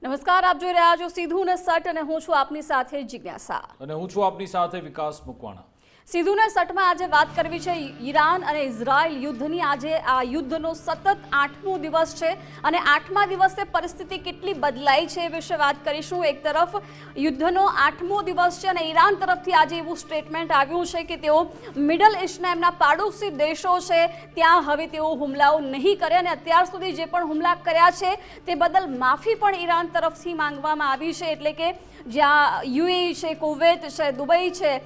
નમસ્કાર, આપ જોઈ રહ્યા છો સીધું ને સટ અને હું છું આપની સાથે જિજ્ઞાસા અને હું છું આપની સાથે વિકાસ મુકવાણા। સીધું ને સટમાં આજે વાત કરવી છે ઈરાન અને ઇઝરાયલ યુદ્ધની। આજે આ યુદ્ધનો સતત 8મો દિવસ છે અને 8મા દિવસે પરિસ્થિતિ કેટલી બદલાઈ છે એ વિશે વાત કરીશું। એક તરફ યુદ્ધનો 8મો દિવસ છે અને ઈરાન તરફથી આજે એવું સ્ટેટમેન્ટ આવ્યું છે કે તેઓ મિડલ ઈસ્ટના એમના પાડોશી દેશો છે ત્યાં હવે તેઓ હુમલાઓ નહીં કરે અને અત્યાર સુધી જે પણ હુમલા કર્યા છે તે બદલ માફી પણ ઈરાન તરફથી માંગવામાં આવી છે। એટલે કે જ્યાં યુએઈ છે, કુવૈત છે, દુબઈ છે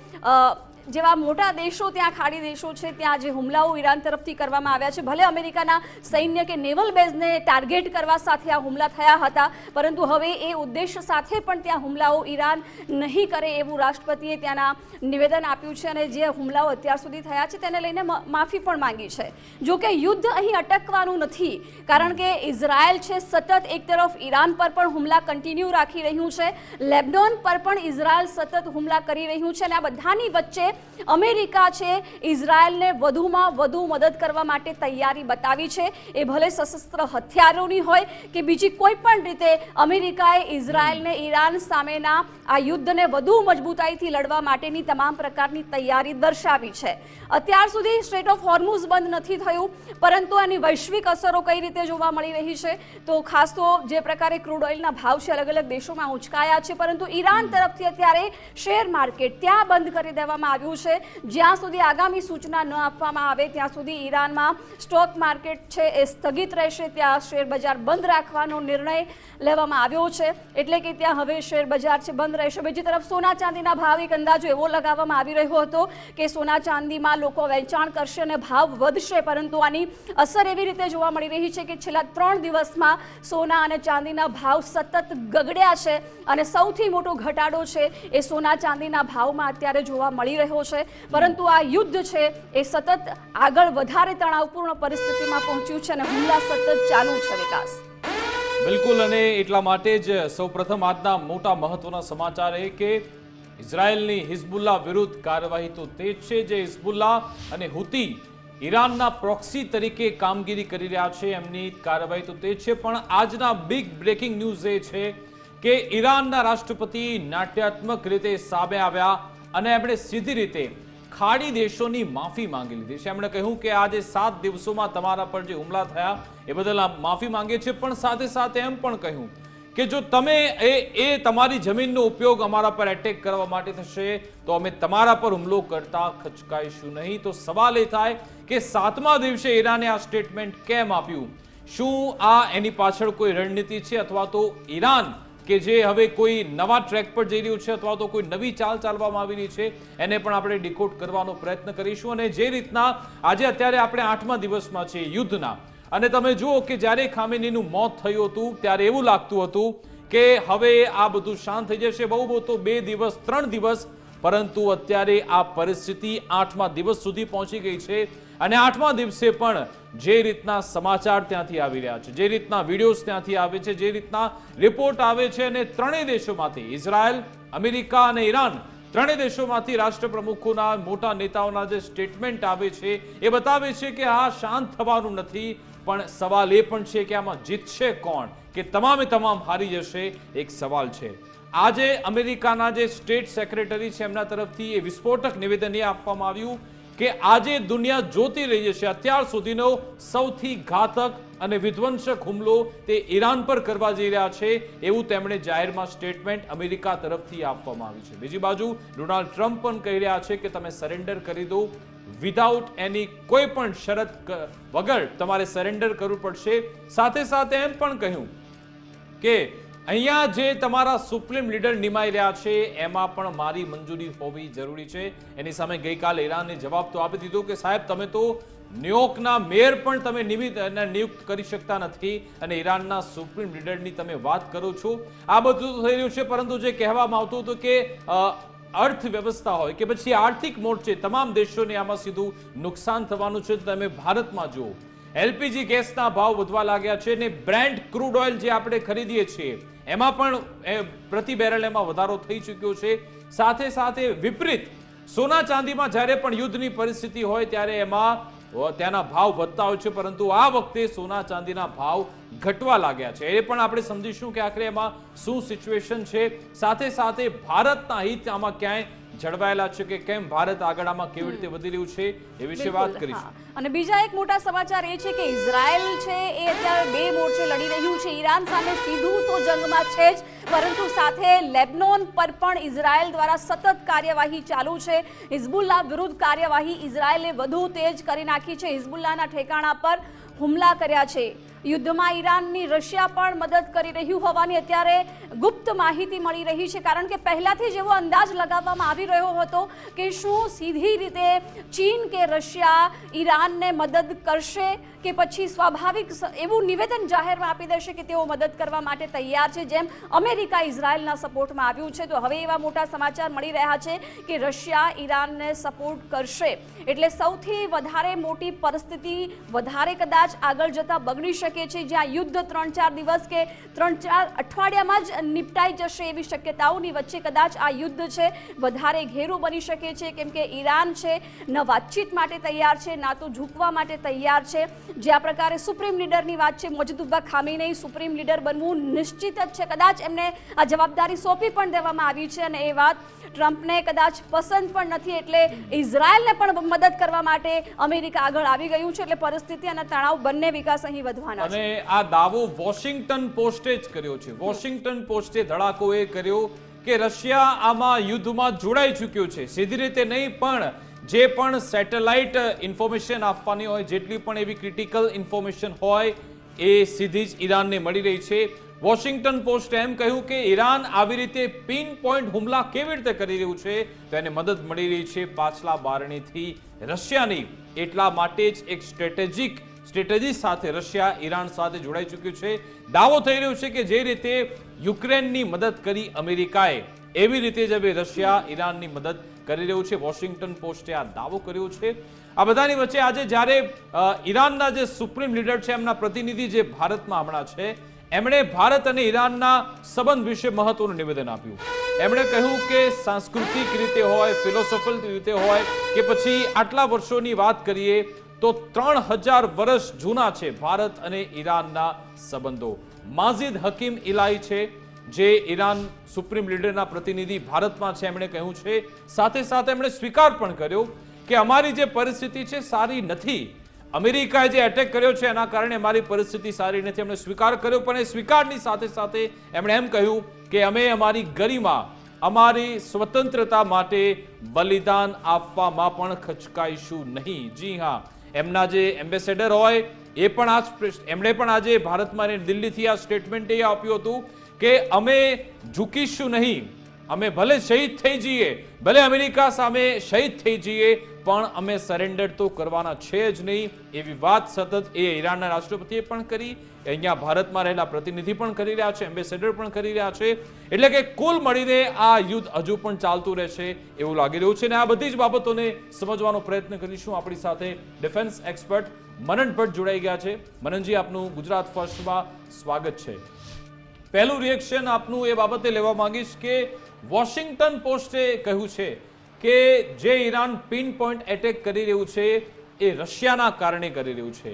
જેવા મોટા દેશો, ત્યાં ખાડી દેશો છે, ત્યાં જે હુમલાઓ ઈરાન તરફથી કરવામાં આવ્યા છે, ભલે અમેરિકાના સૈન્ય કે નેવલ બેઝને ટાર્ગેટ કરવા સાથે આ હુમલા થયા હતા, પરંતુ હવે એ ઉદ્દેશ્ય સાથે પણ ત્યાં હુમલાઓ ઈરાન નહીં કરે એવું રાષ્ટ્રપતિએ ત્યાંના નિવેદન આપ્યું છે અને જે હુમલાઓ અત્યાર સુધી થયા છે તેને લઈને માફી પણ માંગી છે। જો કે યુદ્ધ અહીં અટકવાનું નથી, કારણ કે ઇઝરાયલ છે સતત એક તરફ ઈરાન પર પણ હુમલા કન્ટિન્યુ રાખી રહ્યું છે, લેબનોન પર પણ ઇઝરાયલ સતત હુમલા કરી રહ્યું છે અને આ બધાની વચ્ચે અમેરિકા છે ઇઝરાયલને વધુમાં વધુ મદદ કરવા માટે તૈયારી બતાવી છે। એ ભલે સશસ્ત્ર હથિયારોની હોય કે બીજી કોઈ પણ રીતે અમેરિકાએ ઇઝરાયલને ઈરાન સામેના આ યુદ્ધને વધુ મજબૂતાઈથી લડવા માટેની તમામ પ્રકારની તૈયારી દર્શાવી છે। અત્યાર સુધી સ્ટ્રેટ ઓફ હોર્મુઝ બંધ નથી થયું, પરંતુ આની વૈશ્વિક અસરો કઈ રીતે જોવા મળી રહી છે તો ખાસ તો જે પ્રકારે ક્રૂડ ઓઇલના ભાવ છે અલગ અલગ દેશોમાં ઉંચકાયા છે, પરંતુ ઈરાન તરફથી અત્યારે શેર માર્કેટ ત્યાં બંધ કરી દેવામાં આવ્યું છે। જ્યાં સુધી આગામી સૂચના ન આપવામાં આવે ત્યાં સુધી ઈરાનમાં સ્ટોક માર્કેટ છે એ સ્થગિત રહેશે, ત્યાં શેર બજાર બંધ રાખવાનો નિર્ણય લેવામાં આવ્યો છે, એટલે કે ત્યાં હવે શેર બજાર છે બંધ રહેશે। બીજી તરફ સોના ચાંદીના ભાવ એક અંદાજો એવો લગાવવામાં આવી રહ્યો હતો કે સોના ચાંદીમાં લોકો વેચાણ કરશે અને ભાવ વધશે, પરંતુ આની અસર એવી રીતે જોવા મળી રહી છે કે છેલ્લા 3 દિવસમાં સોના અને ચાંદીના ભાવ સતત ગગડ્યા છે અને સૌથી મોટો ઘટાડો છે એ સોના ચાંદીના ભાવમાં અત્યારે જોવા મળી રહ્યો છે। પરંતુ આ યુદ્ધ છે એ સતત આગળ વધારે તણાવપૂર્ણ પરિસ્થિતિમાં પહોંચ્યું છે અને હુમલા સતત ચાલુ છે। વિકાસ બિલકુલ, અને એટલા માટે જ સૌપ્રથમ આજના મોટા મહત્વના સમાચાર એ કે ઇઝરાયલની હિઝબુલ્લાહ વિરુદ્ધ કાર્યવાહી તો તે જ છે જે હિઝબુલ્લાહ અને હુતી ઈરાનના પ્રોક્સી તરીકે કામગીરી કરી રહ્યા છે, એમની કાર્યવાહી તો તે છે। પણ આજના બિગ બ્રેકિંગ ન્યૂઝ એ છે કે ઈરાનના રાષ્ટ્રપતિ નાટ્યાત્મક રીતે સામે આવ્યા અને એમણે સીધી રીતે ખાડી દેશોની માફી માંગી લીધી છે। એમણે કહ્યું કે આજે 7 દિવસોમાં તમારા પર જે હુમલા થયા એ બદલ માફી માંગે છે, પણ સાથે સાથે એમ પણ કહ્યું કે જો તમે એ તમારી જમીનનો ઉપયોગ અમારા પર એટેક કરવા માટે થશે તો અમે તમારા પર હુમલો કરતા ખચકાઈશું નહીં। તો સવાલ એ થાય કે 7મા દિવસે ઈરાને આ સ્ટેટમેન્ટ કેમ આપ્યું? શું આ એની પાછળ કોઈ રણનીતિ છે અથવા તો ઈરાન કે જે હવે કોઈ નવા ટ્રેક પર જઈ રહ્યું છે અથવા તો કોઈ નવી ચાલ ચાલવામાં આવી રહી છે, એને પણ આપણે ડિકોડ કરવાનો પ્રયત્ન કરીશું। અને જે રીતના આજે અત્યારે આપણે 8મા દિવસમાં છે યુદ્ધના, અને તમે જુઓ કે જ્યારે ખામેનીનું મોત થયું હતું ત્યારે એવું લાગતું હતું કે હવે આ બધું શાંત થઈ જશે, બહુ તો 2 દિવસ 3 દિવસ, પરંતુ અત્યારે આ પરિસ્થિતિ 8મા દિવસ સુધી પહોંચી ગઈ છે અને 8મા દિવસે પણ જે રીતના સમાચાર ત્યાંથી આવી રહ્યા છે, જે રીતના વિડીયોઝ ત્યાંથી આવે છે, જે રીતના રિપોર્ટ આવે છે, અને ત્રણેય દેશોમાંથી ઇઝરાયલ, અમેરિકા અને ઈરાન ત્રણેય દેશોમાંથી રાષ્ટ્રપ્રમુખોના મોટા નેતાઓના જે સ્ટેટમેન્ટ આવે છે એ બતાવે છે કે આ શાંત થવાનું નથી, પણ સવાલ એ પણ છે કે આમાં જીતશે કોણ, કે તમામે તમામ હારી જશે એક સવાલ છે। આજે અમેરિકાના જે સ્ટેટ સેક્રેટરી છે એમના તરફથી એ વિસ્ફોટક નિવેદન એ આપવામાં આવ્યું કે આજે દુનિયા જોતી રહી છે અત્યાર સુધીનો સૌથી ઘાતક અને વિધ્વંસક હુમલો તે ઈરાન પર કરવા જઈ રહ્યા છે એવું તેમણે જાહેરમાં સ્ટેટમેન્ટ અમેરિકા તરફથી આપવામાં આવ્યું છે। બીજી બાજુ ડોનાલ્ડ ટ્રમ્પ પણ કહી રહ્યા છે કે તમે સરેન્ડર કરી દો, વિધાઉટ એની કોઈ પણ શરત વગર તમારે સરેન્ડર કરવું પડશે। સાથે સાથે એમ પણ કહ્યું કે અહીંયા જે તમારા સુપ્રીમ લીડર નિમાઈ રહ્યા છે એમાં પણ મારી મંજૂરી હોવી જરૂરી છે। એની સામે ગઈકાલે ઈરાને જવાબ તો આપી દીધો કે સાહેબ તમે તો ન્યુયોર્કના મેયર પણ તમે નિયુક્ત કરી શકતા નથી અને ઈરાનના સુપ્રીમ લીડરની તમે વાત કરો છો। આ બધું થઈ રહ્યું છે, પરંતુ જે કહેવામાં આવતું હતું કે અર્થવ્યવસ્થા હોય કે પછી આર્થિક મોરચે તમામ દેશોને આમાં સીધું નુકસાન થવાનું છે। તમે ભારતમાં જુઓ, એલપીજી ગેસના ભાવ વધવા લાગ્યા છે અને બ્રેન્ટ ક્રૂડ ઓઇલ જે આપણે ખરીદીએ છીએ એમાં પણ પ્રતિ બેરલ એમાં વધારો થઈ ચૂક્યો છે। સાથે સાથે વિપરીત સોના ચાંદીમાં જ્યારે પણ યુદ્ધની પરિસ્થિતિ હોય ત્યારે એમાં ત્યાંના ભાવ વધતા હોય છે, પરંતુ આ વખતે સોના ચાંદીના ભાવ ઘટવા લાગ્યા છે. એ પણ આપણે સમજીશું કે આખરે એમાં શું સિચ્યુએશન છે. સાથે સાથે ભારતના હિત આમાં ક્યાંય જળવાયેલા છે કે કેમ, ભારત આગળ આમાં કેવી રીતે વધી રહ્યું છે એ વિશે વાત બિલકુલ, કરીશું. હા. અને બીજા એક મોટા સમાચાર એ છે કે ઇઝરાયલ છે એ અત્યારે બે મોરચે લડી રહ્યું છે. ઈરાન સામે સીધું તો જંગમાં છે જ, પરંતુ સાથે લેબનોન પર પણ ઇઝરાયલ દ્વારા સતત કાર્યવાહી ચાલુ છે. હિઝબુલ્લાહ વિરુદ્ધ કાર્યવાહી ઇઝરાયલે વધુ તેજ કરી નાખી છે. હિઝબુલ્લાહના ઠેકાણા પર હુમલા કર્યા છે. યુદ્ધમાં ઈરાનની રશિયા પણ મદદ કરી રહ્યું હોવાની અત્યારે ગુપ્ત માહિતી મળી રહી છે, કારણ કે પહેલાથી જ એવો અંદાજ લગાવવામાં આવી રહ્યો હતો કે શું સીધી રીતે ચીન કે રશિયા ઈરાનને મદદ કરશે કે પછી સ્વાભાવિક એવું નિવેદન જાહેરમાં આપી દેશે કે તેઓ મદદ કરવા માટે તૈયાર છે, જેમ અમેરિકા ઇઝરાયલના સપોર્ટમાં આવ્યું છે. તો હવે એવા મોટા સમાચાર મળી રહ્યા છે કે રશિયા ઈરાનને સપોર્ટ કરશે, એટલે સૌથી વધારે મોટી પરિસ્થિતિ વધારે કદાચ આગળ જતા બગડી શકે છે, જ્યાં યુદ્ધ 3-4 દિવસ કે 3-4 અઠવાડિયામાં જ નિપટાઈ જશે એવી શક્યતાઓની વચ્ચે કદાચ આ યુદ્ધ છે વધારે ઘેરું બની શકે છે, કેમ કે ઈરાન છે ન વાતચીત માટે તૈયાર છે, ના તો ઝૂકવા માટે તૈયાર છે. જે આ પ્રકારે સુપ્રીમ લીડરની વાત છે, મોજદુબ્બા ખામીનેઈ સુપ્રીમ લીડર બનવું નિશ્ચિત જ છે. કદાચ એમને આ જવાબદારી સોંપી પણ દેવામાં આવી છે અને એ વાત ટ્રમ્પને કદાચ પસંદ પણ નથી, એટલે ઇઝરાયલને પણ મદદ કરવા માટે અમેરિકા આગળ આવી ગયું છે. એટલે પરિસ્થિતિ અને તણાવ બંને વિકાસ અહીં વધવાના છે. અને આ દાવો વોશિંગ્ટન પોસ્ટે જ કર્યો છે. વોશિંગ્ટન પોસ્ટે ધડાકો એ કર્યો કે રશિયા આમાં યુદ્ધમાં જોડાઈ ચૂક્યું છે. સીધી રીતે નહીં, પણ જે પણ સેટેલાઇટ ઇન્ફોર્મેશન આપવાની હોય, જેટલી પણ એવી ક્રિટિકલ ઇન્ફોર્મેશન હોય એ સીધી જ ઈરાનને મળી રહી છે. વોશિંગ્ટન પોસ્ટે એમ કહ્યું કે ઈરાન આવી રીતે પિન પોઈન્ટ હુમલા કેવી રીતે કરી રહ્યું છે તો એને મદદ મળી રહી છે પાછલા બારણીથી રશિયાની. એટલા માટે જ એક સ્ટ્રેટેજી સાથે રશિયા ઈરાન સાથે જોડાઈ ચૂક્યું છે. દાવો થઈ રહ્યો છે કે જે રીતે યુક્રેનની મદદ કરી અમેરિકાએ, એવી રીતે જ હવે રશિયા ઈરાનની મદદ કરી રહ્યું છે. વોશિંગ્ટન પોસ્ટે આ દાવો કર્યો છે. આ બધાની વચ્ચે આજે જ્યારે ઈરાનના જે સુપ્રીમ લીડર છે, એમના પ્રતિનિધિ જે ભારતમાં હમણાં છે, એમણે ભારત અને ઈરાનના સંબંધ વિશે મહત્વનું નિવેદન આપ્યું. એમણે કહ્યું કે સાંસ્કૃતિક રીતે હોય, ફિલોસોફિકલ રીતે હોય કે પછી આટલા વર્ષોની વાત કરીએ તો 3000 વર્ષ જૂના છે ભારત અને ઈરાનના સંબંધો. માઝિદ હકીમ ઇલાહી છે જે ઈરાન સુપ્રીમ લીડરના પ્રતિનિધિ ભારતમાં છે, એમણે કહ્યું છે. સાથે સાથે એમણે સ્વીકાર પણ કર્યો કે અમારી જે પરિસ્થિતિ છે સારી નથી. અમેરિકાએ જે એટેક કર્યો છે એના કારણે અમારી પરિસ્થિતિ સારી નથી. એમણે સ્વીકાર કર્યો, પણ એ સ્વીકારની સાથે સાથે એમણે એમ કહ્યું કે અમે અમારી ગરિમા, અમારી સ્વતંત્રતા માટે બલિદાન આપવામાં પણ ખચકાઈશું નહીં. જી હા, એમના જે એમ્બેસેડર હોય એ પણ એમણે પણ આજે ભારતમાં દિલ્હીથી આ સ્ટેટમેન્ટ એ આપ્યું હતું કે અમે ઝૂકીશું નહીં. અમે ભલે શહીદ થઈ જઈએ, ભલે અમેરિકા સામે શહીદ થઈ જઈએ, પણ અમે સરેન્ડર તો કરવાના છે જ નહીં. એવી વાત સતત એ ઈરાનના રાષ્ટ્રપતિએ પણ કરી, અહીંયા ભારતમાં રહેલા પ્રતિનિધિ પણ કરી રહ્યા છે, એમ્બેસેડર પણ કરી રહ્યા છે. એટલે કે કુલ મળીને આ યુદ્ધ હજુ પણ ચાલતું રહેશે એવું લાગી રહ્યું છે. અને આ બધી જ બાબતોને સમજવાનો પ્રયત્ન કરીશું. આપણી સાથે ડિફેન્સ એક્સપર્ટ મનન ભટ્ટ જોડાઈ ગયા છે. મનનજી, આપનું ગુજરાત ફર્સ્ટમાં સ્વાગત છે. પહેલું રિએક્શન આપનું એ બાબતે લેવા માંગીશ કે વોશિંગ્ટન પોસ્ટે કહ્યું છે કે જે ઈરાન પિન પોઈન્ટ એટેક કરી રહ્યું છે એ રશિયાના કારણે કરી રહ્યું છે.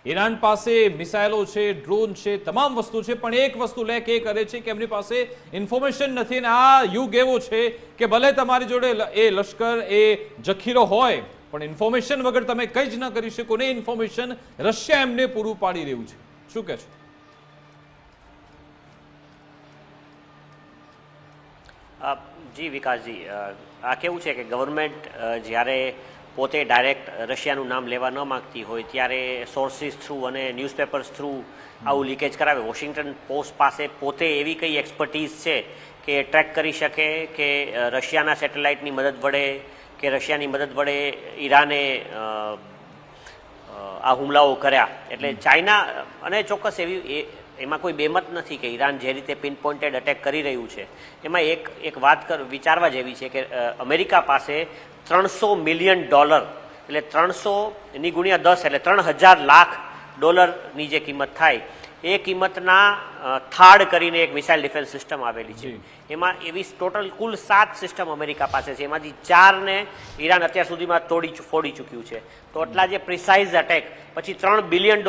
ઈરાન પાસે મિસાઇલો છે, ડ્રોન છે, તમામ વસ્તુ છે, પણ એક વસ્તુ લેક એ કરે છે કે એમની પાસે ઇન્ફોર્મેશન નથી. અને આ યુગ એવો છે કે ભલે તમારી જોડે એ લશ્કર, એ જખીરો હોય, પણ ઇન્ફોર્મેશન વગર તમે કંઈ જ ન કરી શકો ને. ઇન્ફોર્મેશન રશિયા એમને પૂરું પાડી રહ્યું છે. શું કહે છો? જી વિકાસજી, આ કેવું છે કે ગવર્મેન્ટ જ્યારે પોતે ડાયરેક્ટ રશિયાનું નામ લેવા ન માગતી હોય ત્યારે સોર્સિસ થ્રુ અને ન્યૂઝપેપર્સ થ્રુ આવું લીકેજ કરાવે. વોશિંગ્ટન પોસ્ટ પાસે પોતે એવી કઈ એક્સપર્ટીઝ છે કે ટ્રેક કરી શકે કે રશિયાના સેટેલાઇટની મદદ વડે કે રશિયાની મદદ વડે ઈરાને આ હુમલાઓ કર્યા. એટલે ચાઇના, અને ચોક્કસ એમાં કોઈ બેમત નથી કે ઈરાન જે રીતે પિન પોઇન્ટેડ અટેક કરી રહ્યું છે, એમાં એક વાત વિચારવા જેવી છે કે અમેરિકા પાસે $300 મિલિયન, એટલે 300 ની ગુણ્યા 10 એટલે $3,000 લાખ ની જે કિંમત થાય એ કિંમતના થાડ કરીને એક મિસાઇલ ડિફેન્સ સિસ્ટમ આવેલી છે. એમાં એવી ટોટલ કુલ 7 સિસ્ટમ અમેરિકા પાસે છે, એમાંથી 4ને ઈરાન અત્યાર સુધીમાં ફોડી ચૂક્યું છે. તો એટલા જે પ્રિસાઇઝ અટેક, પછી $3 બિલિયન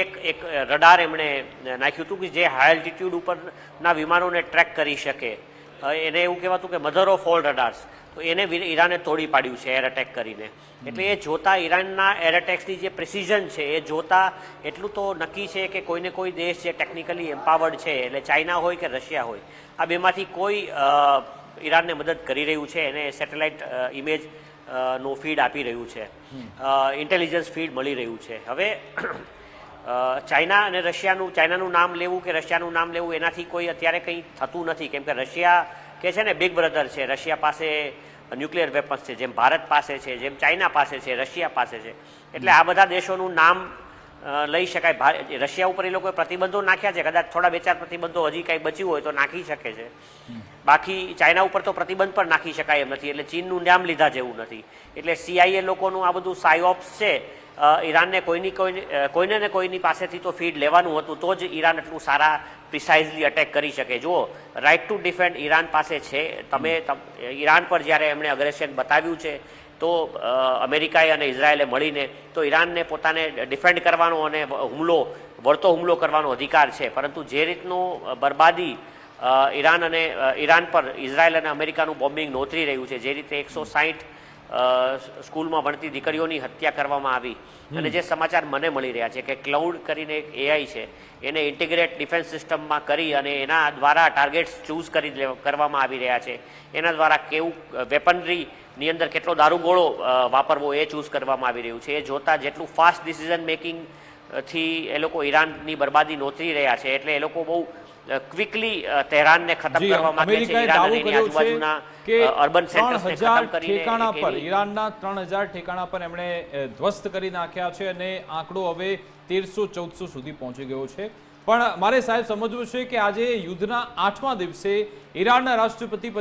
એક રડાર એમણે નાખ્યું હતું કે જે હાઈ એલ્ટિટ્યુડ ઉપરના વિમાનોને ટ્રેક કરી શકે. એને એવું કહેવાતું કે મધર ઓફ ઓલ રડાર્સ. તો એને ઈરાને તોડી પાડ્યું છે એર અટેક કરીને. એટલે એ જોતા ઈરાનના એર અટેક્સની જે પ્રિસિઝન છે એ જોતા એટલું તો નક્કી છે કે કોઈને કોઈ દેશ જે ટેકનિકલી એમ્પાવર્ડ છે, એટલે ચાઇના હોય કે રશિયા હોય, આ બેમાંથી કોઈ ઈરાનને મદદ કરી રહ્યું છે. એને સેટેલાઇટ ઇમેજ નું ફીડ આપી રહ્યું છે, ઇન્ટેલિજન્સ ફીડ મળી રહ્યું છે. હવે ચાઇના અને ચાઇનાનું નામ લેવું કે રશિયાનું નામ લેવું એનાથી કોઈ અત્યારે કંઈ થતું નથી, કેમ કે રશિયા કે છે ને બિગ બ્રધર છે. રશિયા પાસે ન્યુક્લિયર વેપન્સ છે, જેમ ભારત પાસે છે, જેમ ચાઇના પાસે છે, રશિયા પાસે છે. એટલે આ બધા દેશોનું નામ લઈ શકાય. રશિયા ઉપર એ લોકોએ પ્રતિબંધો નાખ્યા છે, કદાચ થોડા 2-4 પ્રતિબંધો હજી કાંઈ બચ્યું હોય તો નાખી શકે છે. બાકી ચાઇના ઉપર તો પ્રતિબંધ પણ નાખી શકાય એમ નથી, એટલે ચીનનું નામ લીધા જેવું નથી. એટલે CIA લોકોનું આ બધું સાયઓપ્સ છે. ઈરાનને કોઈને ને કોઈની પાસેથી તો ફીડ લેવાનું હતું, તો જ ઈરાન એટલું સારા પ્રિસાઇઝલી અટેક કરી શકે. જુઓ, રાઇટ ટુ ડિફેન્ડ ઈરાન પાસે છે. ઈરાન પર જ્યારે એમણે અગ્રેશન બતાવ્યું છે તો અમેરિકાએ અને ઇઝરાયેલે મળીને, તો ઈરાનને પોતાને ડિફેન્ડ કરવાનો અને વળતો હુમલો કરવાનો અધિકાર છે. પરંતુ જે રીતનું બરબાદી ઈરાન પર ઇઝરાયેલ અને અમેરિકાનું બોમ્બિંગ નોતરી રહ્યું છે, જે રીતે 160 સ્કૂલમાં ભણતી દીકરીઓની હત્યા કરવામાં આવી, અને જે સમાચાર મને મળી રહ્યા છે કે ક્લાઉડ કરીને એક AI છે, એને ઇન્ટિગ્રેટ ડિફેન્સ સિસ્ટમમાં કરી અને એના દ્વારા ટાર્ગેટ્સ ચૂઝ કરવામાં આવી રહ્યા છે. એના દ્વારા કેવું વેપનરીની અંદર કેટલો દારૂગોળો વાપરવો એ ચૂઝ કરવામાં આવી રહ્યું છે. એ જોતા જેટલું ફાસ્ટ ડિસિઝન મેકિંગથી એ લોકો ઈરાનની બરબાદી નોતરી રહ્યા છે, એટલે એ લોકો બહુ ક્વિકલી તહેરાનને ખતમ કરવા માંગે છે. ઈરાન અને એની આજુબાજુના અર્બન સેન્ટર્સને ખતમ કરીને ઠેકાણા પર, ઈરાનના 3000 ઠેકાણા પર એમણે ધ્વસ્ત કરી નાખ્યા છે, અને આંકડો હવે 1300-1400 સુધી પહોંચી ગયો છે. પણ મારે સાહેબ સમજવું છે કે આજે યુદ્ધના 8મા દિવસે ઈરાનના રાષ્ટ્રપતિ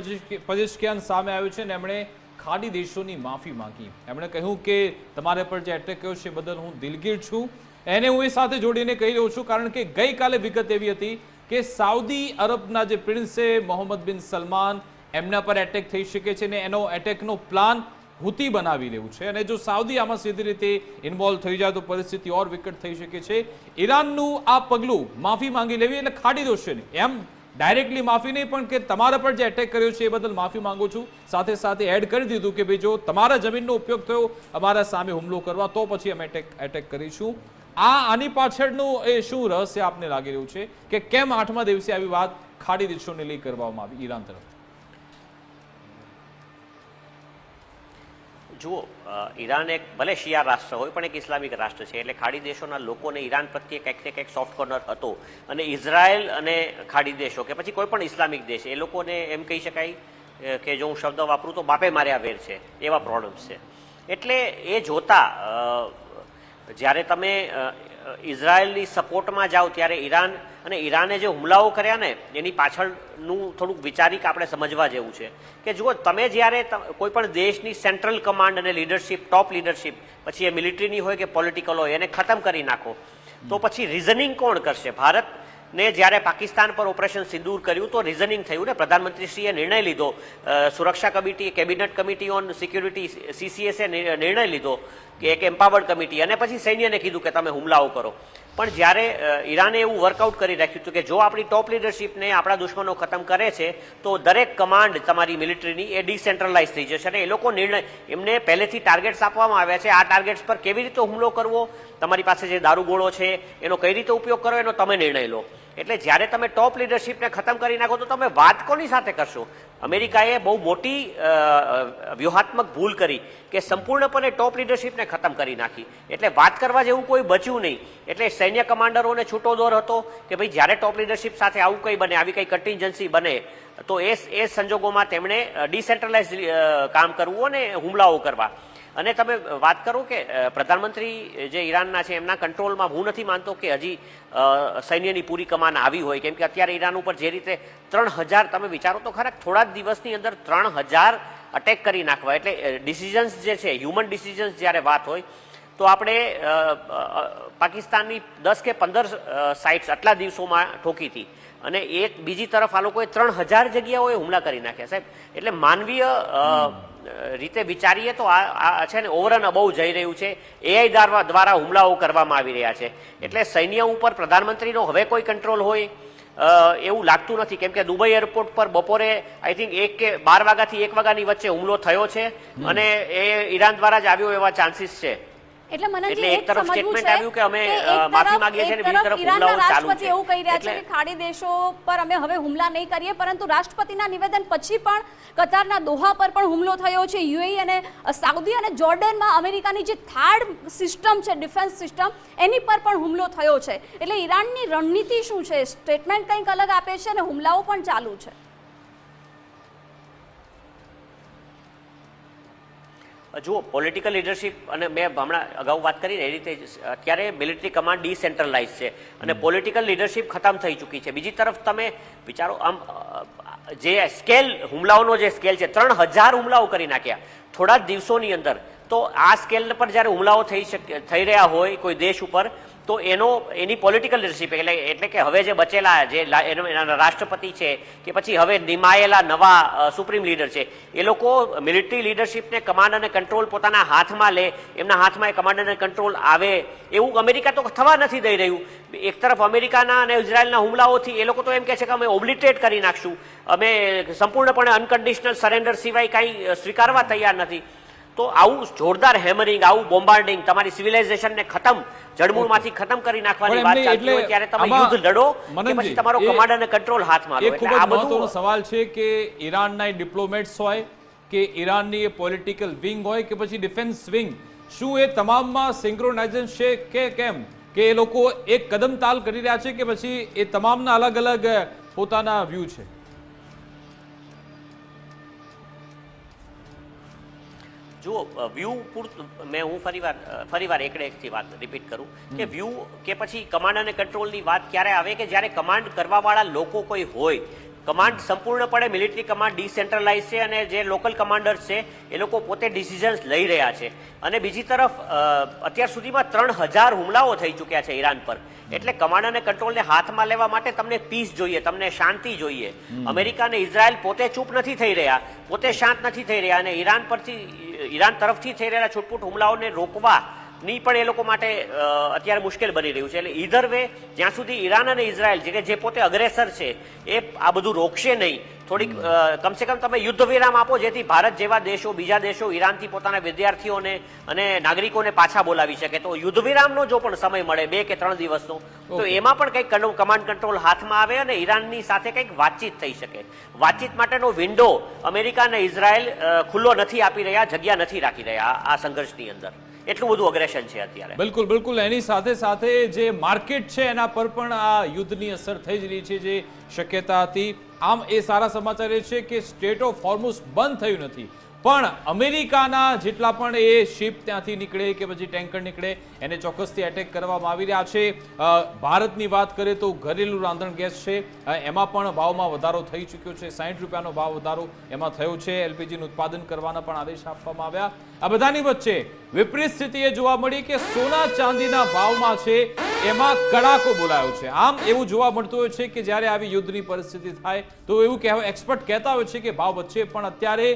પેઝેશ્કિયાન સામે આવ્યું છે, અને એમણે ખાડી દેશોની માફી માંગી. એમણે કહ્યું કે તમારે પર જે એટેક કર્યો છે બદલ હું દિલગીર છું. એને હું એ સાથે જોડીને કહી રહ્યો છું, કારણ કે ગઈકાલે વિગત એવી હતી કે સાઉદી અરબના જે પ્રિન્સ છે મોહમ્મદ બિન સલમાન, એમના પર એટેક થઈ શકે છે, અને એનો એટેકનો પ્લાન હુતી બનાવી રહ્યું છે. અને જો સાઉદી આમાં સીધી રીતે ઇન્વોલ્વ થઈ જાય તો પરિસ્થિતિ ઓર વિકટ થઈ શકે છે. ઈરાનનું આ પગલું માફી માંગી લેવી એટલે ખાડી દોશે નહીં, એમ ડાયરેક્ટલી માફી નહીં, પણ કે તમારા પર જે એટેક કર્યો છે એ બદલ માફી માંગુ છું. સાથે સાથે એડ કરી દીધું કે ભાઈ જો તમારા જમીનનો ઉપયોગ થયો અમારા સામે હુમલો કરવા, તો પછી અમે એટેક કરીશું. આની પાછળનું એ શું રહસ્ય આપને લાગી રહ્યું છે કે કેમ 8મા દિવસે આવી વાત ખાડી દેશોને લઈ કરવામાં આવી ઈરાન તરફ? જુઓ, ઈરાન એક ભલે શિયા રાષ્ટ્ર હોય પણ એક ઇસ્લામિક રાષ્ટ્ર છે, એટલે ખાડી દેશોના લોકોને ઈરાન પ્રત્યે કંઈક ને કંઈક સોફ્ટ કોર્નર હતો. અને ઇઝરાયલ અને ખાડી દેશો કે પછી કોઈ પણ ઇસ્લામિક દેશ, એ લોકોને એમ કહી શકાય કે જો હું શબ્દ વાપરું તો બાપે માર્યા વેર છે, એવા પ્રોબ્લેમ્સ છે. એટલે એ જોતા જ્યારે તમે ઇઝરાયલની સપોર્ટમાં જાઓ ત્યારે ઈરાને જે હુમલાઓ કર્યા ને એની પાછળનું થોડુંક વિચારી કે આપણે સમજવા જેવું છે. કે જુઓ, તમે જ્યારે કોઈ પણ દેશની સેન્ટ્રલ કમાન્ડ અને લીડરશિપ, ટોપ લીડરશિપ, પછી એ મિલિટરીની હોય કે પોલિટિકલ હોય, એને ખતમ કરી નાખો તો પછી રિઝનિંગ કોણ કરશે? ભારતને જ્યારે પાકિસ્તાન પર ઓપરેશન સિંદૂર કર્યું તો રિઝનિંગ થયું ને, પ્રધાનમંત્રીશ્રીએ નિર્ણય લીધો, સુરક્ષા committee, cabinet committee on security CCSએ નિર્ણય લીધો કે એક એમ્પાવર્ડ કમિટી, અને પછી સૈન્યને કીધું કે તમે હુમલાઓ કરો. પણ જ્યારે ઈરાને એવું વર્કઆઉટ કરી રાખ્યું હતું કે જો આપણી ટોપ લીડરશિપને આપણા દુશ્મનો ખતમ કરે છે તો દરેક કમાન્ડ તમારી મિલિટરીની એ ડિસેન્ટ્રલાઇઝ થઈ જશે. અને એ લોકો એમને પહેલેથી ટાર્ગેટ્સ આપવામાં આવ્યા છે. આ ટાર્ગેટ્સ પર કેવી રીતે હુમલો કરવો, તમારી પાસે જે દારૂગોળો છે એનો કઈ રીતે ઉપયોગ કરવો, એનો તમે નિર્ણય લો. એટલે જ્યારે તમે ટોપ લીડરશિપને ખતમ કરી નાખો તો તમે વાત કોની સાથે કરશો? અમેરિકાએ બહુ મોટી વ્યૂહાત્મક ભૂલ કરી કે સંપૂર્ણપણે ટોપ લીડરશિપને ખતમ કરી નાખી, એટલે વાત કરવા જેવું કોઈ બચ્યું નહીં. એટલે સૈન્ય કમાન્ડરોને છૂટો દોર હતો કે ભાઈ જ્યારે ટોપ લીડરશિપ સાથે આવું કંઈ બને, આવી કંઈ કન્ટિન્જન્સી બને, તો એ સંજોગોમાં તેમણે ડિસેન્ટ્રલાઇઝ કામ કરવું અને હુમલાઓ કરવા. અને તમે વાત કરો કે પ્રધાનમંત્રી જે ઈરાનના છે એમના કંટ્રોલમાં, હું નથી માનતો કે હજી સૈન્યની પૂરી કમાન આવી હોય, કેમ કે અત્યારે ઈરાન ઉપર જે રીતે 3000, તમે વિચારો તો ખરા, થોડા જ દિવસની અંદર 3000 અટેક કરી નાખવા, એટલે ડિસિઝન્સ જે છે, હ્યુમન ડિસિઝન્સ જ્યારે વાત હોય તો આપણે પાકિસ્તાનની 10 કે 15 સાઇટ્સ આટલા દિવસોમાં ઠોકી હતી, અને એક બીજી તરફ આ લોકોએ 3000 જગ્યાઓએ હુમલા કરી નાખ્યા સાહેબ. એટલે માનવીય રીતે વિચારીએ તો આ છે ને ઓવર એન્ડ અબવ જઈ રહ્યું છે. એઆઈ દ્વારા હુમલાઓ કરવામાં આવી રહ્યા છે. એટલે સૈન્ય ઉપર પ્રધાનમંત્રીનો હવે કોઈ કંટ્રોલ હોય એવું લાગતું નથી, કેમ કે દુબઈ એરપોર્ટ પર બપોરે આઈ થિંક 1 કે 12 વાગ્યાથી 1 વાગ્યાની વચ્ચે હુમલો થયો છે, અને એ ઈરાન દ્વારા જ આવ્યો એવા ચાન્સીસ છે. એટલે મને એક તરફ સ્ટેટમેન્ટ આવ્યું કે અમે માફી માંગીએ છીએ, અને બીજી તરફ હુમલાઓ ચાલુ છે. એવું કહી રહ્યા છે કે ખાડી દેશો પર અમે હવે હુમલા નહીં કરીએ, પરંતુ રાષ્ટ્રપતિના નિવેદન પછી પણ કતારના દોહા પર પણ હુમલો થયો છે. યુએઈ અને સાઉદી અને જોર્ડનમાં અમેરિકાની જે થર્ડ સિસ્ટમ છે, ડિફેન્સ સિસ્ટમ, એની પર પણ હુમલો થયો છે. એટલે ઈરાનની રણનીતિ શું છે? સ્ટેટમેન્ટ કંઈક અલગ આપે છે અને હુમલાઓ પણ ચાલુ છે. જુઓ, પોલિટિકલ લીડરશિપ, અને મેં હમણાં અગાઉ વાત કરી એ રીતે અત્યારે મિલિટરી કમાન્ડ ડિસેન્ટ્રલાઇઝ છે અને પોલિટિકલ લીડરશિપ ખતમ થઈ ચૂકી છે. બીજી તરફ તમે વિચારો, આમ જે સ્કેલ, હુમલાઓનો જે સ્કેલ છે, 3000 હુમલાઓ કરી નાખ્યા થોડા જ દિવસોની અંદર. તો આ સ્કેલ પર જ્યારે હુમલાઓ થઈ રહ્યા હોય કોઈ દેશ ઉપર, તો એની પોલિટિકલ લીડરશિપ એટલે કે હવે જે બચેલા જે એના રાષ્ટ્રપતિ છે કે પછી હવે નિમાયેલા નવા સુપ્રીમ લીડર છે, એ લોકો મિલિટરી લીડરશિપને, કમાન્ડ અને કંટ્રોલ પોતાના હાથમાં લે, એમના હાથમાં એ કમાન્ડ અને કંટ્રોલ આવે, એવું અમેરિકા તો થવા નથી દઈ રહ્યું. એક તરફ અમેરિકાના અને ઇઝરાયલના હુમલાઓથી એ લોકો તો એમ કહે છે કે અમે ઓબ્લિટરેટ કરી નાખશું, અમે સંપૂર્ણપણે અનકન્ડિશનલ સરેન્ડર સિવાય કાંઈ સ્વીકારવા તૈયાર નથી. તો આવું જોરદાર હેમરિંગ, આવું બોમ્બાર્ડિંગ, તમારી સિવિલાઇઝેશનને જડમૂળમાંથી ખતમ કરી નાખવાની વાત ચાલતી હોય ત્યારે તમે યુદ્ધ લડો કે પછી તમારો કમાન્ડ અને કંટ્રોલ હાથમાં લો. એક ખૂબ જ મહત્વનો સવાલ છે કે ઈરાનના ડિપ્લોમેટ્સ હોય કે ઈરાનની પોલિટિકલ વિંગ હોય કે પછી ડિફેન્સ વિંગ, શું એ તમામમાં સિંક્રોનાઇઝેશન છે કે કેમ? કે એ લોકો એક કદમ તાલ કરી રહ્યા છે કે પછી એ તમામના અલગ અલગ પોતાના વ્યૂ છે? જુઓ, વ્યૂ પૂરતું હું ફરીવાર એકથી વાત રિપીટ કરું કે વ્યૂ કે પછી કમાન્ડ અને કંટ્રોલની વાત ક્યારે આવે કે જ્યારે કમાન્ડ કરવાવાળા લોકો કોઈ હોય. કમાન્ડ સંપૂર્ણપણે મિલિટરી કમાન્ડ ડિસેન્ટ્રલાઇઝ છે અને જે લોકલ કમાન્ડર્સ છે એ લોકો પોતે ડિસિઝન્સ લઈ રહ્યા છે. અને બીજી તરફ અત્યાર સુધીમાં 3000 હુમલાઓ થઈ ચૂક્યા છે ઈરાન પર. એટલે કમાન્ડ અને કંટ્રોલને હાથમાં લેવા માટે તમને પીસ જોઈએ, તમને શાંતિ જોઈએ. અમેરિકા અને ઇઝરાયલ પોતે ચૂપ નથી થઈ રહ્યા, પોતે શાંત નથી થઈ રહ્યા, અને ઈરાન તરફથી થઈ રહેલા છૂટપૂટ હુમલાઓને રોકવાની પણ એ લોકો માટે અત્યારે મુશ્કેલ બની રહ્યું છે. એટલે ઈધર વે, જ્યાં સુધી ઈરાન અને ઇઝરાયલ જે પોતે અગ્રેસર છે એ આ બધું રોકશે નહીં, થોડીક કમસે કમ તમે યુદ્ધ વિરામ આપો, જેથી ભારત જેવા દેશો, બીજા દેશો ઈરાનથી પોતાના વિદ્યાર્થીઓને અને નાગરિકોને પાછા બોલાવી શકે. તો યુદ્ધ વિરામનો જો પણ સમય મળે 2 કે 3 દિવસનો, તો એમાં પણ કંઈક કમાન્ડ કંટ્રોલ હાથમાં આવે અને ઈરાનની સાથે કંઈક વાતચીત થઈ શકે. વાતચીત માટેનો વિન્ડો અમેરિકા અને ઇઝરાયલ ખુલ્લો નથી આપી રહ્યા, જગ્યા નથી રાખી રહ્યા આ સંઘર્ષની અંદર. એટલું બધું અગ્રેશન છે અત્યારે. બિલકુલ બિલકુલ. એની સાથે સાથે જે માર્કેટ છે એના પર પણ આ યુદ્ધની અસર થઈ જ રહી છે, જે શક્યતા હતી. આમ એ સારા સમાચાર એ છે કે સ્ટ્રેટ ઓફ હોર્મુઝ બંધ થયું નથી, પણ અમેરિકાના જેટલા પણ એ શિપ ત્યાંથી નીકળે કે પછી ટેન્કર નીકળે એને ચોક્કસથી એટેક કરવામાં આવી રહ્યા છે. ભારતની વાત કરીએ તો ઘરેલું રાંધણ ગેસ છે એમાં પણ ભાવમાં વધારો થઈ ચૂક્યો છે. 60 રૂપિયાનો ભાવ વધારો એમાં થયો છે. એલપીજીનું ઉત્પાદન કરવાના પણ આદેશ આપવામાં આવ્યા. આ બધાની વચ્ચે વિપરીત સ્થિતિ એ જોવા મળી કે સોના ચાંદીના ભાવમાં છે એમાં કડાકો બોલાયો છે. આમ એવું જોવા મળતું હોય છે કે જ્યારે આવી યુદ્ધની પરિસ્થિતિ થાય તો એવું કહેવાય, એક્સપર્ટ કહેતા હોય છે કે ભાવ વચ્ચે, પણ અત્યારે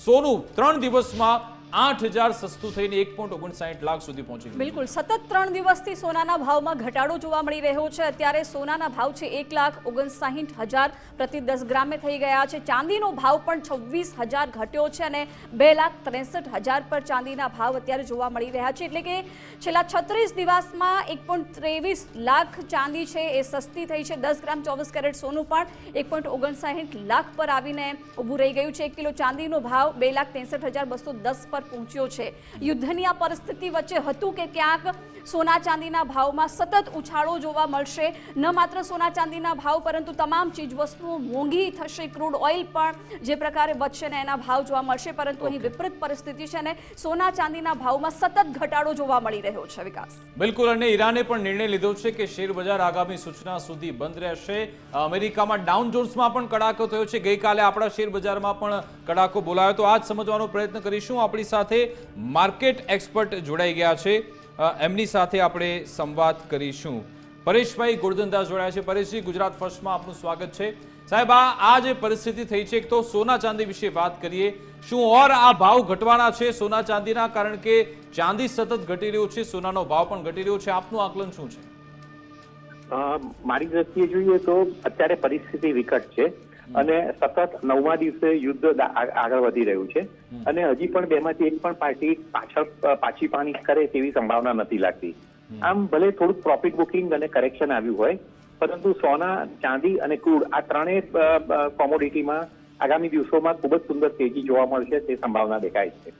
સોનું 3 દિવસમાં 8000 સસ્તું થઈને 1.59 લાખ સુધી પહોંચી ગયું. બિલકુલ, સતત 3 દિવસથી સોનાના ભાવમાં ઘટાડો જોવા મળી રહ્યો છે. અત્યારે સોનાના ભાવ છે 1,59,000 પ્રતિ 10 ગ્રામે થઈ ગયા છે. ચાંદીનો ભાવ પણ 26,000 ઘટ્યો છે અને 2,63,000 પર ચાંદીના ભાવ અત્યારે જોવા મળી રહ્યા છે. એટલે કે છેલ્લા 36 દિવસમાં 1.23 લાખ ચાંદી છે એ સસ્તી થઈ છે. 10 ગ્રામ 24 કેરેટ સોનું પણ 1.59 લાખ પર આવીને ઊભું રહી ગયું છે. 1 કિલો ચાંદીનો ભાવ 2,63,210 પર પહોંચ્યો છે. યુદ્ધની આ પરિસ્થિતિ વચ્ચે હતું કે ક્યાંક સોના ચાંદીના ભાવમાં સતત ઉછાળો જોવા મળશે. ન માત્ર સોના ચાંદીના ભાવ પરંતુ તમામ ચીજવસ્તુઓ મોંઘી થશે. ક્રૂડ ઓઇલ પણ જે પ્રકારે વધશે ને એના ભાવ જોવા મળશે. પરંતુ અહીં વિપરીત પરિસ્થિતિ છે અને સોના ચાંદીના ભાવમાં સતત ઘટાડો જોવા મળી રહ્યો છે. વિકાસ, બિલકુલ. અને ઈરાને પણ નિર્ણય લીધો છે કે શેર બજાર આગામી સૂચના સુધી બંધ રહેશે. અમેરિકામાં ડાઉન જોન્સમાં પણ કડાકો થયો છે. ગઈકાલે આપણા શેર બજારમાં પણ કડાકો બોલાયો. તો આ જ સમજવાનો પ્રયત્ન કરીશું. આપણી સાથે માર્કેટ એક્સપર્ટ જોડાઈ ગયા છે એમની સાથે આપણે સંવાદ કરીશું. પરેશભાઈ ગોરધનદાસ જોડાયા છે. પરેશજી, ગુજરાત ફર્સ્ટમાં આપનું સ્વાગત છે. સાહેબ, આ જે પરિસ્થિતિ થઈ છે, એક તો સોના ચાંદી વિશે વાત કરીએ. શું આ ભાવ ઘટવાના છે સોના ચાંદીના? કારણ કે ચાંદી સતત ઘટી રહ્યું છે, સોનાનો ભાવ પણ ઘટી રહ્યો છે. આપનું આકલન શું છે? મારી દ્રષ્ટિએ જોઈએ તો અત્યારે પરિસ્થિતિ વિકટ છે અને સતત 9મા દિવસે યુદ્ધ આગળ વધી રહ્યું છે અને હજી પણ બેમાંથી એક પણ પાર્ટી પાછી પાણી કરે તેવી સંભાવના નથી લાગતી. આમ ભલે થોડુંક પ્રોફિટ બુકિંગ અને કરેક્શન આવ્યું હોય, પરંતુ સોના, ચાંદી અને ક્રૂડ આ ત્રણેય કોમોડિટીમાં આગામી દિવસોમાં ખૂબ જ સુંદર તેજી જોવા મળશે તે સંભાવના દેખાય છે.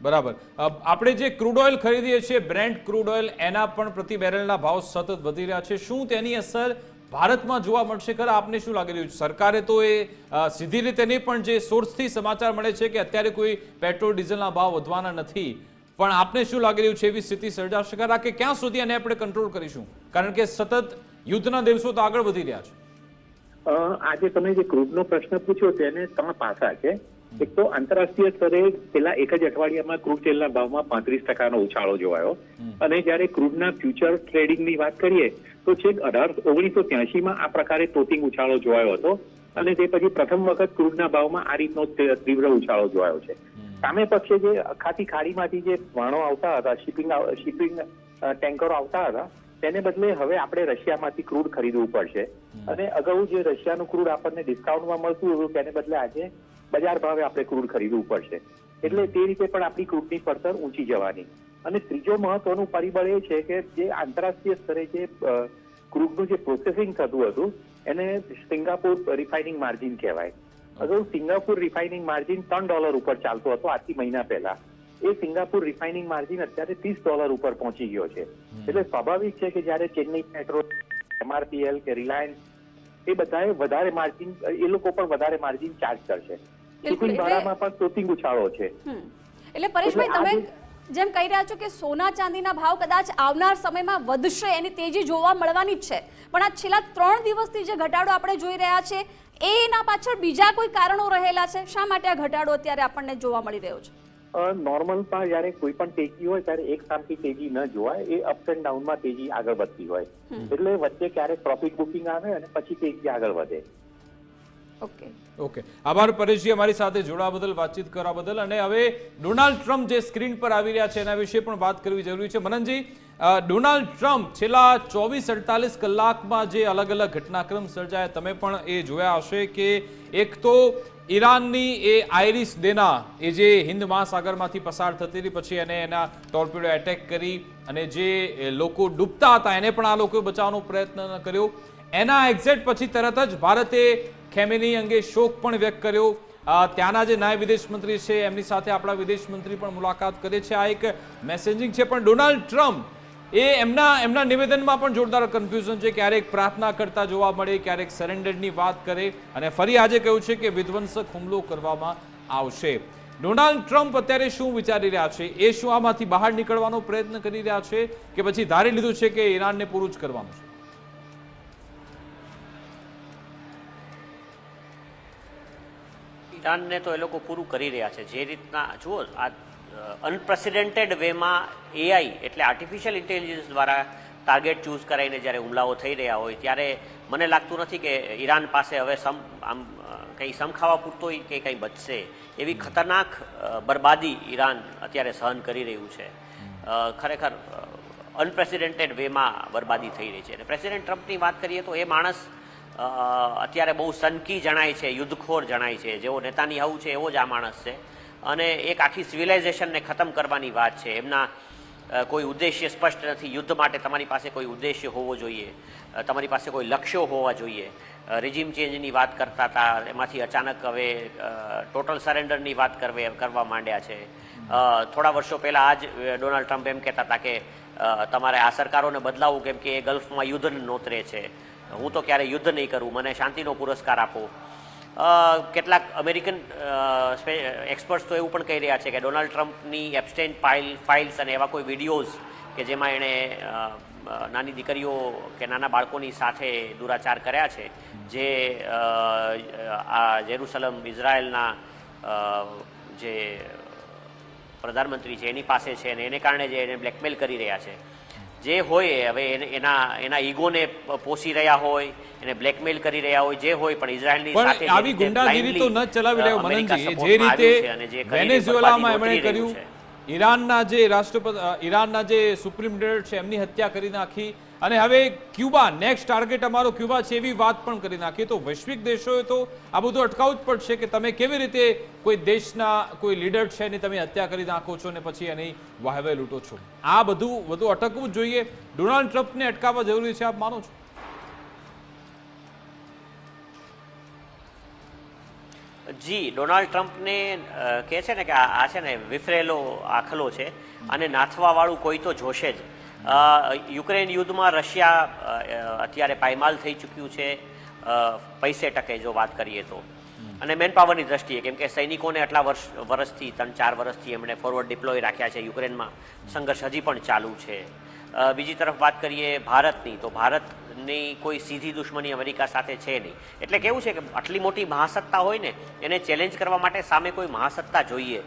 બરાબર. આપણે જે ક્રૂડ ઓઇલ ખરીદીએ છીએ, બ્રેન્ટ ક્રૂડ ઓઇલ, એના પણ પ્રતિ બેરલના ભાવ સતત વધી રહ્યા છે. શું તેની અસર ભારતમાં જોવા મળશે ખરા? આપને શું લાગી રહ્યું છે? સરકારે તો એ સીધી રીતે નહીં, પણ જે સોર્સથી સમાચાર મળે છે કે અત્યારે કોઈ પેટ્રોલ ડીઝલના ભાવ વધવાના નથી, પણ આપને શું લાગી રહ્યું છે? એવી સ્થિતિ સર્જાશે ખરા કે ક્યાં સુધી આને આપણે કંટ્રોલ કરીશું? કારણ કે સતત યુદ્ધના દિવસો તો આગળ વધી રહ્યા છે. આજે તમે જે ક્રૂડનો પ્રશ્ન પૂછ્યો તેને 3 પાસા છે. એક તો આંતરરાષ્ટ્રીય સ્તરે પેલા એક જ અઠવાડિયામાં ક્રૂડ તેલના ભાવમાં 35% ઉછાળો જોવાયો અને જ્યારે ક્રૂડના ફ્યુચર ટ્રેડિંગની વાત કરીએ તો છેક 1983માં આ પ્રકારે તોતિંગ ઉછાળો જોવાયો હતો અને તે પછી પ્રથમ વખત ક્રૂડના ભાવમાં આ રીતનો તીવ્ર ઉછાળો જોવાયો છે. સામે પક્ષે જે અખાતી ખાડીમાંથી જે વહાણો આવતા હતા, શિપિંગ ટેન્કરો આવતા હતા, તેને બદલે હવે આપણે રશિયામાંથી ક્રૂડ ખરીદવું પડશે અને અગાઉ જે રશિયાનું ક્રૂડ આપણને ડિસ્કાઉન્ટમાં મળતું હતું તેને બદલે આજે બજાર ભાવે આપણે ક્રૂડ ખરીદવું પડશે. એટલે તે રીતે પણ આપણી ક્રૂડની પડતર ઊંચી જવાની. અને ત્રીજો મહત્વનું પરિબળ એ છે કે જે આંતરરાષ્ટ્રીય સ્તરે જે ક્રૂડનું જે પ્રોસેસિંગ થતું હતું એને સિંગાપુર રિફાઇનિંગ માર્જિન કહેવાય. અગાઉ સિંગાપુર રિફાઇનિંગ માર્જિન $3 ઉપર ચાલતો હતો આજથી મહિના પહેલા. એ સિંગાપુર રિફાઇનિંગ માર્જિન અત્યારે $30 ઉપર પહોંચી ગયો છે. એટલે સ્વાભાવિક છે કે જ્યારે ચેન્નઈ મેટ્રો, MRPL કે રિલાયન્સ એ બધાએ વધારે માર્જિન, એ લોકો પણ વધારે માર્જિન ચાર્જ કરશે. શિપિંગ ભાડામાં પણ તોતિંગ ઉછાળો છે. એટલે પરેશભાઈ, તમે જેમ કહી રહ્યા છો કે સોના ચાંદીના ભાવ કદાચ આવનાર સમયમાં વધશે, એની તેજી જોવા મળવાની જ છે, પણ આ છેલ્લા 3 દિવસથી જે ઘટાડો આપણે જોઈ રહ્યા છે એના પાછળ બીજા કોઈ કારણો રહેલા છે? શા માટે આ ઘટાડો અત્યારે આપણને જોવા મળી રહ્યો છે? નોર્મલમાં જયારે કોઈ પણ તેજી હોય ત્યારે એક સામથી તેજી ન જોવાય, એ અપ્સ એન્ડ ડાઉનમાં તેજી આગળ વધતી હોય. એટલે વચ્ચે ક્યારેક પ્રોફિટ બુકિંગ આવે અને પછી તેજી આગળ વધે. ઓકે, આભાર પરેશજી અમારી સાથે જોડાવા બદલ, વાતચીત કરવા બદલ. અને હવે ડોનાલ્ડ ટ્રમ્પ જે સ્ક્રીન પર આવી રહ્યા છે એના વિશે પણ વાત કરવી જરૂરી છે. મનનજી, ડોનાલ્ડ ટ્રમ્પ છેલ્લા 24-48 કલાકમાં જે અલગ અલગ ઘટનાક્રમ સર્જાયા તમે પણ એ જોયા હશે કે એક તો ઈરાનની એ આઇરિસ ડેના એ જે હિન્દ મહાસાગરમાંથી પસાર થતી હતી, પછી એને એના ટોર્પિડો એટેક કરી અને જે લોકો ડૂબતા હતા એને પણ આ લોકોએ બચાવવાનો પ્રયત્ન કર્યો. એના એક્ઝેક્ટ પછી તરત જ ભારતે ખેમેની અંગે શોક પણ વ્યક્ત કર્યો. ત્યાંના જે નાયબ વિદેશ મંત્રી છે એમની સાથે આપણા વિદેશ મંત્રી પણ મુલાકાત કરે છે. આ એક મેસેજિંગ છે. પણ ડોનાલ્ડ ટ્રમ્પ એ એમના નિવેદનમાં પણ જોરદાર કન્ફ્યુઝન છે. ક્યારેક પ્રાર્થના કરતા જોવા મળે, ક્યારેક સરેન્ડરની વાત કરે અને ફરી આજે કહ્યું છે કે વિધ્વંસક હુમલો કરવામાં આવશે. ડોનાલ્ડ ટ્રમ્પ અત્યારે શું વિચારી રહ્યા છે? એ શું આમાંથી બહાર નીકળવાનો પ્રયત્ન કરી રહ્યા છે કે પછી ધારી લીધું છે કે ઈરાનને પૂરું જ કરવાનું છે? ઈરાનને તો એ લોકો પૂરું કરી રહ્યા છે. જે રીતના જુઓ, આ અનપ્રેસિડેન્ટેડ વેમાં AI એટલે આર્ટિફિશિયલ ઇન્ટેલિજન્સ દ્વારા ટાર્ગેટ ચૂઝ કરાઈને જ્યારે હુમલાઓ થઈ રહ્યા હોય ત્યારે મને લાગતું નથી કે ઈરાન પાસે હવે કંઈ સમખાવા પૂરતો કે કંઈ બચશે. એવી ખતરનાક બરબાદી ઈરાન અત્યારે સહન કરી રહ્યું છે. ખરેખર અનપ્રેસિડેન્ટેડ વેમાં બરબાદી થઈ રહી છે. અને પ્રેસિડેન્ટ ટ્રમ્પની વાત કરીએ તો એ માણસ અત્યારે બહુ સનકી જણાય છે, યુદ્ધખોર જણાય છે. જેવો નેતાન્યાહુ છે એવો જ આ માણસ છે. અને એક આખી સિવિલાઇઝેશનને ખતમ કરવાની વાત છે. એમના કોઈ ઉદ્દેશ્ય સ્પષ્ટ નથી. યુદ્ધ માટે તમારી પાસે કોઈ ઉદ્દેશ્ય હોવો જોઈએ, તમારી પાસે કોઈ લક્ષ્યો હોવા જોઈએ. રિજીમ ચેન્જની વાત કરતા હતા, એમાંથી અચાનક હવે ટોટલ સરેન્ડરની વાત કરવા માંડ્યા છે. થોડા વર્ષો પહેલાં આ જ ડોનાલ્ડ ટ્રમ્પ એમ કહેતા હતા કે તમારે આ સરકારોને બદલાવવું કેમ કે એ ગલ્ફમાં યુદ્ધને નોતરે છે. હું તો ક્યારેય યુદ્ધ નહીં કરું, મને શાંતિનો પુરસ્કાર આપો. કેટલાક અમેરિકન એક્સપર્ટ્સ તો એવું પણ કહી રહ્યા છે કે ડોનાલ્ડ ટ્રમ્પની એબસ્ટેઇન ફાઇલ્સ અને એવા કોઈ વિડીયોઝ કે જેમાં એણે નાની દીકરીઓ કે નાના બાળકોની સાથે દુરાચાર કર્યા છે, જે આ જેરુસલમ ઇઝરાયલના જે પ્રધાનમંત્રી છે એની પાસે છે અને એને કારણે જે એને બ્લેકમેલ કરી રહ્યા છે જે હોય હવે એના ઈગોને પોષી રહ્યા હોય, એને બ્લેકમેલ કરી રહ્યા હોય, જે હોય, પણ ઇઝરાયલની સાથે પણ આવી ગુંડાગીરી તો ન ચલાવી રહ્યો મનનજી. જે રીતે વેનેઝુએલામાં એમણે કર્યું, ઈરાનના જે રાષ્ટ્રપતિ, ઈરાનના જે સુપ્રીમ લીડર છે એમની હત્યા કરી નાખી, અને હવે ક્યુબા નેક્સ્ટ ટાર્ગેટ અમારો ક્યુબા છે એવી વાત પણ કરી નાખી. તો વૈશ્વિક દેશોએ તો આ બધું અટકાવવું જ પડશે કે તમે કેવી રીતે કોઈ દેશના કોઈ લીડર છે એની તમે હત્યા કરી નાખો છો અને પછી એની વાહવાઈ લૂંટો છો. આ બધું અટકવું જ જોઈએ. ડોનાલ્ડ ટ્રમ્પને અટકાવવા જરૂરી છે, આપ માનો છો? જી, ડોનાલ્ડ ટ્રમ્પને કહે છે ને કે આ છે ને વિફરેલો આખલો છે અને નાથવાવાળું કોઈ તો જોશે જ. યુક્રેન યુદ્ધમાં રશિયા અત્યારે પાયમાલ થઈ ચૂક્યું છે પૈસે ટકે જો વાત કરીએ તો, અને મેન પાવરની દ્રષ્ટિએ, કેમ કે સૈનિકોને આટલા વર્ષથી 3-4 વર્ષથી એમણે ફોરવર્ડ ડિપ્લોય રાખ્યા છે. યુક્રેનમાં સંઘર્ષ હજી પણ ચાલુ છે. બીજી તરફ વાત કરીએ ભારતની, તો ભારતની કોઈ સીધી દુશ્મની અમેરિકા સાથે છે નહીં. એટલે કેવું છે કે આટલી મોટી મહાસત્તા હોય ને એને ચેલેન્જ કરવા માટે સામે કોઈ મહાસત્તા જોઈએ,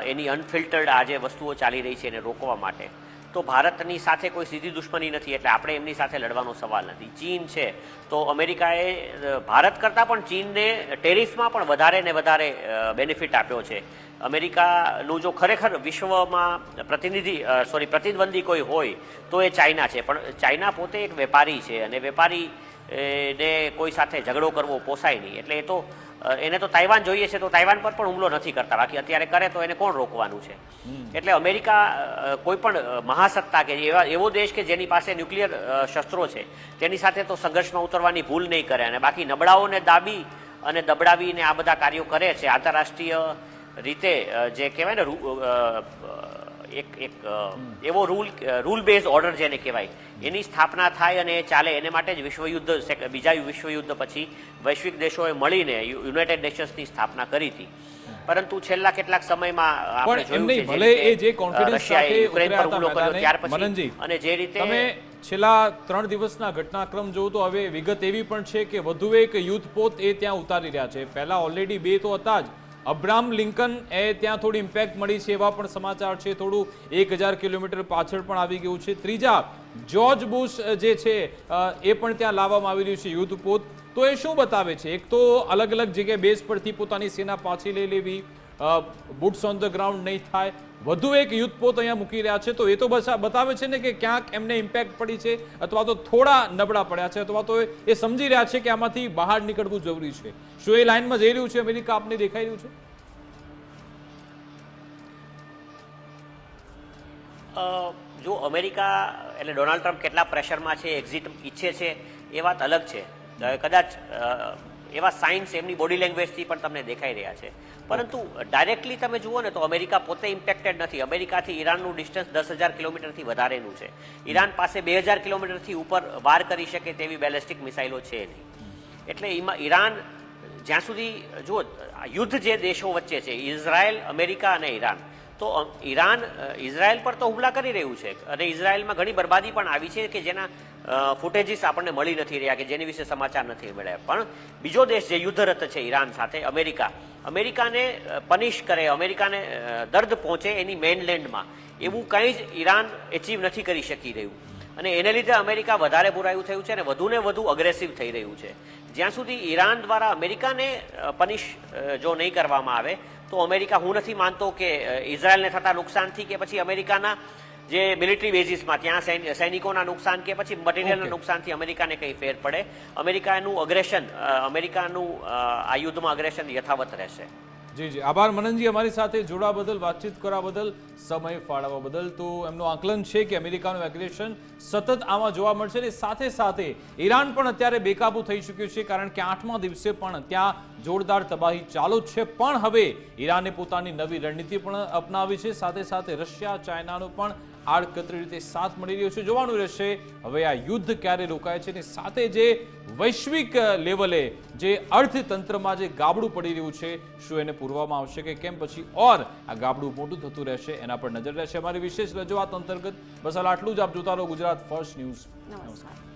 એની અનફિલ્ટર્ડ આ જે વસ્તુઓ ચાલી રહી છે એને રોકવા માટે. તો ભારતની સાથે કોઈ સીધી દુશ્મની નથી, એટલે આપણે એમની સાથે લડવાનો સવાલ નથી. ચીન છે તો અમેરિકાએ ભારત કરતાં પણ ચીનને ટેરિફમાં પણ વધારે ને વધારે બેનિફિટ આપ્યો છે. અમેરિકાનું જો ખરેખર વિશ્વમાં પ્રતિદ્વંદી કોઈ હોય તો એ ચાઇના છે, પણ ચાઇના પોતે એક વેપારી છે અને વેપારી ને કોઈ સાથે ઝઘડો કરવો પોસાય નહીં. એટલે એ તો એને તો તાઇવાન જોઈએ છે, તો તાઇવાન પર પણ હુમલો નથી કરતા, બાકી અત્યારે કરે તો એને કોણ રોકવાનું છે. એટલે અમેરિકા કોઈ પણ મહાસત્તા કે એવો દેશ કે જેની પાસે ન્યુક્લિયર શસ્ત્રો છે તેની સાથે તો સંઘર્ષમાં ઉતરવાની ભૂલ નહીં કરે, અને બાકી નબળાઓને દાબી અને દબડાવીને આ બધા કાર્યો કરે છે. આંતરરાષ્ટ્રીય રીતે જે કહેવાય ને એક એવો રૂલ બેઝ ઓર્ડર જેને કહેવાય એની સ્થાપના થાય અને એ ચાલે, એને માટે જ બીજા વિશ્વયુદ્ધ પછી વૈશ્વિક દેશોએ મળીને યુનાઇટેડ નેશન્સની સ્થાપના કરી હતી. પરંતુ છેલ્લા કેટલાક સમયમાં આપણે જોયું છે ભલે એ જે કોન્ફિડન્સ સાથે યુક્રેન પર હુમલો કર્યો ત્યાર પછી, મનનજી, અને જે રીતે તમે છેલ્લા 3 દિવસના ઘટનાક્રમ જોવો તો હવે વિગત એવી પણ છે કે વધુ એક યુદ્ધપોત એ ત્યાં ઉતારી રહ્યા છે. પહેલા ઓલરેડી 2 તો હતા જ. અબ્રાહમ લિંકન એ ત્યાં થોડી ઇમ્પેક્ટ મળી છે એવા પણ સમાચાર છે. થોડું 1000 કિલોમીટર પાછળ પણ આવી ગયું છે. ત્રીજા જ્યોર્જ બુશ જે છે એ પણ ત્યાં લાવવામાં આવી રહ્યું છે યુદ્ધપોત. તો એ શું બતાવે છે? એક તો અલગ અલગ જગ્યાએ બેઝ પરથી પોતાની સેના પાછી લઈ લેવી, બુટ્સ ઓન ધ ગ્રાઉન્ડ નહીં થાય, વધુ એક યુદ્ધપોત અહીંયા મૂકી રહ્યા છે. તો એ તો બતાવે છે ને કે ક્યાંક એમને ઇમ્પેક્ટ પડી છે, અથવા તો થોડા નબળા પડ્યા છે, અથવા તો એ સમજી રહ્યા છે કે આમાંથી બહાર નીકળવું જરૂરી છે. શું એ લાઇનમાં જઈ રહ્યું છે અમેરિકા? આપને દેખાઈ રહ્યું છે? જો અમેરિકા એટલે ડોનાલ્ડ ટ્રમ્પ કેટલા પ્રેશરમાં છે, એક્ઝિટ ઈચ્છે છે એ વાત અલગ છે. કદાચ એવા સાઇન્સ એમની બોડી લેંગ્વેજથી પણ તમને દેખાઈ રહ્યા છે, પરંતુ ડાયરેક્ટલી તમે જુઓ ને તો અમેરિકા પોતે ઇમ્પેક્ટેડ નથી. અમેરિકાથી ઈરાનનું ડિસ્ટન્સ 10,000 કિલોમીટરથી વધારેનું છે. ઈરાન પાસે 2,000 કિલોમીટરથી ઉપર વાર કરી શકે તેવી બેલેસ્ટિક મિસાઇલો છે નહીં. એટલે ઈરાન જ્યાં સુધી જુઓ યુદ્ધ જે દેશો વચ્ચે છે, ઇઝરાયલ, અમેરિકા અને ઈરાન, તો ઈરાન ઇઝરાયલ પર તો હુમલા કરી રહ્યું છે અને ઇઝરાયલમાં ઘણી બરબાદી પણ આવી છે કે જેના ફૂટેજીસ આપણને મળી નથી રહ્યા, કે જેની વિશે સમાચાર નથી મળ્યા. પણ બીજો દેશ જે યુદ્ધરત છે ઈરાન સાથે, અમેરિકાને પનિશ કરે, અમેરિકાને દર્દ પહોંચે એની મેઇનલેન્ડમાં, એવું કંઈ જ ઈરાન એચીવ નથી કરી શકી રહ્યું. અને એને લીધે અમેરિકા વધારે બુરાયું થયું છે અને વધુને વધુ અગ્રેસિવ થઈ રહ્યું છે. જ્યાં સુધી ઈરાન દ્વારા અમેરિકાને પનિશ જો નહીં કરવામાં આવે તો અમેરિકા, હું નથી માનતો કે ઇઝરાયલને થતા નુકસાનથી કે પછી અમેરિકાના જે મિલિટરી બેઝિસમાં ત્યાં સૈનિકોના નુકસાન કે પછી મટીરિયલના નુકસાનથી અમેરિકાને કંઈ ફેર પડે. અમેરિકાનું આ યુદ્ધમાં અગ્રેશન યથાવત રહેશે. જી જી, આભાર મનનજી, અમારી સાથે જોડા બદલ, વાતચીત કરવા બદલ, સમય ફાળવવા બદલ. તો એમનું આકલન છે કે અમેરિકાનું એગ્રેશન સતત આમાં જોવા મળશે અને સાથે સાથે ઈરાન પણ અત્યારે બેકાબુ થઈ ચૂક્યું છે, કારણ કે 8મા દિવસે પણ ત્યાં જોરદાર તબાહી ચાલુ જ છે. પણ હવે ઈરાને પોતાની નવી રણનીતિ પણ અપનાવી છે. સાથે સાથે રશિયા, ચાઇનાનો પણ આડકતરી રીતે સાથ મળી રહ્યો છે. જોવાનું રહેશે હવે આ યુદ્ધ ક્યારે રોકાય છે, અને સાથે જે વૈશ્વિક લેવલે જે અર્થતંત્રમાં જે ગાબડું પડી રહ્યું છે, શું એને પૂરવામાં આવશે કે કેમ પછી ઓર આ ગાબડું મોટું થતું રહેશે, એના પર નજર રહેશે. અમારી વિશેષ રજૂઆત અંતર્ગત બસ આટલું જ. આપ જોતા રહો ગુજરાત ફર્સ્ટ ન્યૂઝ. નમસ્કાર.